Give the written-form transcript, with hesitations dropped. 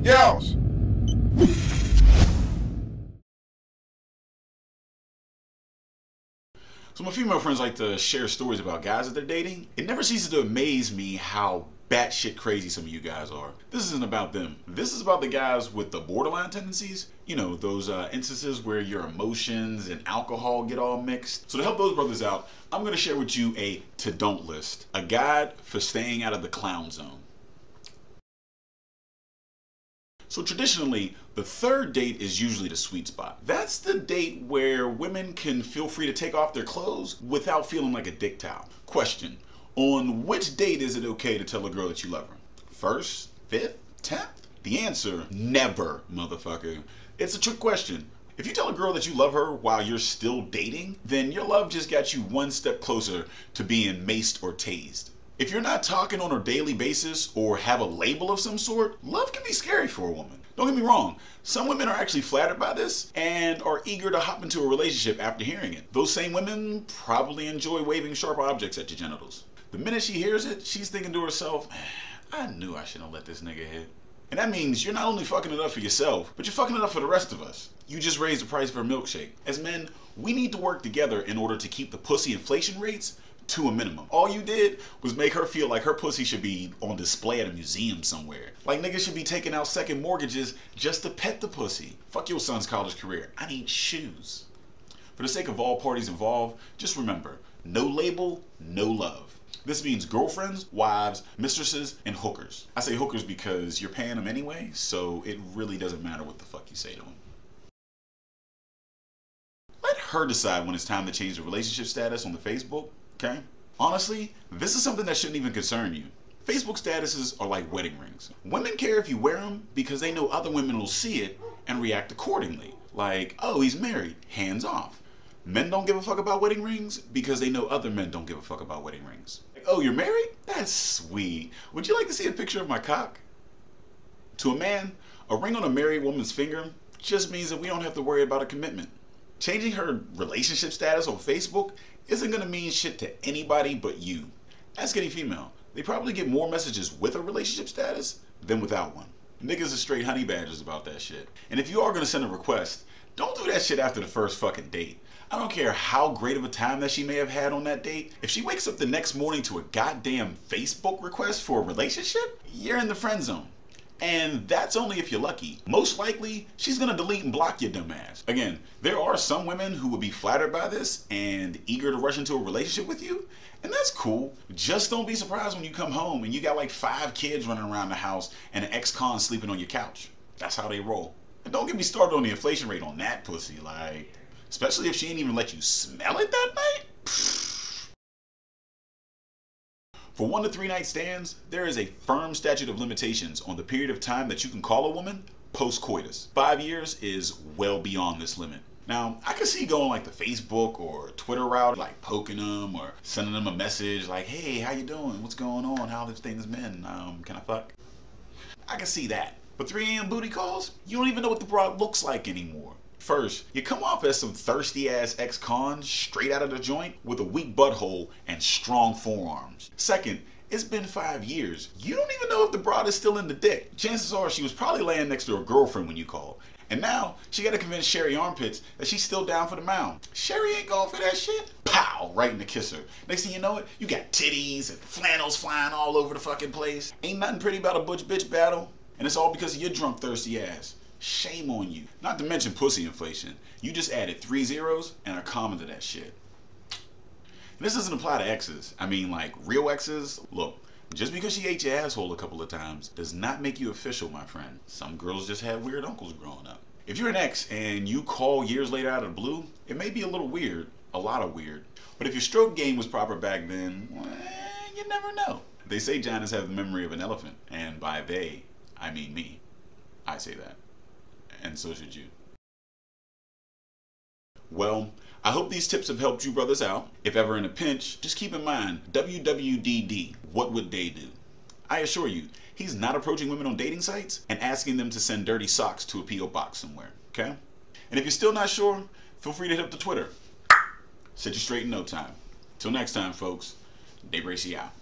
Yeousch! So my female friends like to share stories about guys that they're dating. It never ceases to amaze me how batshit crazy some of you guys are. This isn't about them. This is about the guys with the borderline tendencies. You know, those instances where your emotions and alcohol get all mixed. So to help those brothers out, I'm gonna share with you a to-don't list. A guide for staying out of the clown zone. So traditionally, the third date is usually the sweet spot. That's the date where women can feel free to take off their clothes without feeling like a dick towel. Question, on which date is it okay to tell a girl that you love her? First, fifth, 10th? The answer, never, motherfucker. It's a trick question. If you tell a girl that you love her while you're still dating, then your love just got you one step closer to being maced or tased. If you're not talking on a daily basis or have a label of some sort, love can be scary for a woman. Don't get me wrong, some women are actually flattered by this and are eager to hop into a relationship after hearing it. Those same women probably enjoy waving sharp objects at your genitals. The minute she hears it, she's thinking to herself, I knew I shouldn't have let this nigga hit. And that means you're not only fucking it up for yourself, but you're fucking it up for the rest of us. You just raised the price of a milkshake. As men, we need to work together in order to keep the pussy inflation rates to a minimum. All you did was make her feel like her pussy should be on display at a museum somewhere. Like niggas should be taking out second mortgages just to pet the pussy. Fuck your son's college career. I need shoes. For the sake of all parties involved, just remember, no label, no love. This means girlfriends, wives, mistresses, and hookers. I say hookers because you're paying them anyway, so it really doesn't matter what the fuck you say to them. Let her decide when it's time to change the relationship status on the Facebook. Okay? Honestly, this is something that shouldn't even concern you. Facebook statuses are like wedding rings. Women care if you wear them because they know other women will see it and react accordingly. Like, oh, he's married, hands off. Men don't give a fuck about wedding rings because they know other men don't give a fuck about wedding rings. Like, oh, you're married? That's sweet. Would you like to see a picture of my cock? To a man, a ring on a married woman's finger just means that we don't have to worry about a commitment. Changing her relationship status on Facebook isn't gonna mean shit to anybody but you. Ask any female. They probably get more messages with a relationship status than without one. Niggas are straight honey badgers about that shit. And if you are gonna send a request, don't do that shit after the first fucking date. I don't care how great of a time that she may have had on that date. If she wakes up the next morning to a goddamn Facebook request for a relationship, you're in the friend zone. And that's only if you're lucky. Most likely, she's gonna delete and block your dumb ass. Again, there are some women who will be flattered by this and eager to rush into a relationship with you, and that's cool. Just don't be surprised when you come home and you got like 5 kids running around the house and an ex-con sleeping on your couch. That's how they roll. And don't get me started on the inflation rate on that pussy, like, especially if she ain't even let you smell it that night. For 1 to 3 night stands, there is a firm statute of limitations on the period of time that you can call a woman post-coitus. 5 years is well beyond this limit. Now, I can see going like the Facebook or Twitter route, like poking them or sending them a message like, hey, how you doing? What's going on? How have things been? Can I fuck? I can see that. But 3 AM booty calls? You don't even know what the broad looks like anymore. First, you come off as some thirsty ass ex-con straight out of the joint with a weak butthole and strong forearms. Second, it's been 5 years. You don't even know if the broad is still in the dick. Chances are she was probably laying next to her girlfriend when you called. And now, she gotta convince Sherry Armpits that she's still down for the mound. Sherry ain't going for that shit. Pow! Right in the kisser. Next thing you know it, you got titties and flannels flying all over the fucking place. Ain't nothing pretty about a butch bitch battle. And it's all because of your drunk thirsty ass. Shame on you. Not to mention pussy inflation. You just added 3 zeros and are common to that shit. And this doesn't apply to exes. I mean, like real exes. Look, just because she ate your asshole a couple of times does not make you official, my friend. Some girls just had weird uncles growing up. If you're an ex and you call years later out of the blue, it may be a little weird, a lot of weird. But if your stroke game was proper back then, well, you never know. They say giants have the memory of an elephant, and by they, I mean me. I say that. And so should you. Well, I hope these tips have helped you brothers out. If ever in a pinch, just keep in mind, WWDD, what would they do? I assure you, he's not approaching women on dating sites and asking them to send dirty socks to a P.O. box somewhere, okay? And if you're still not sure, feel free to hit up the Twitter. Set you straight in no time. Till next time, folks, Bracey out.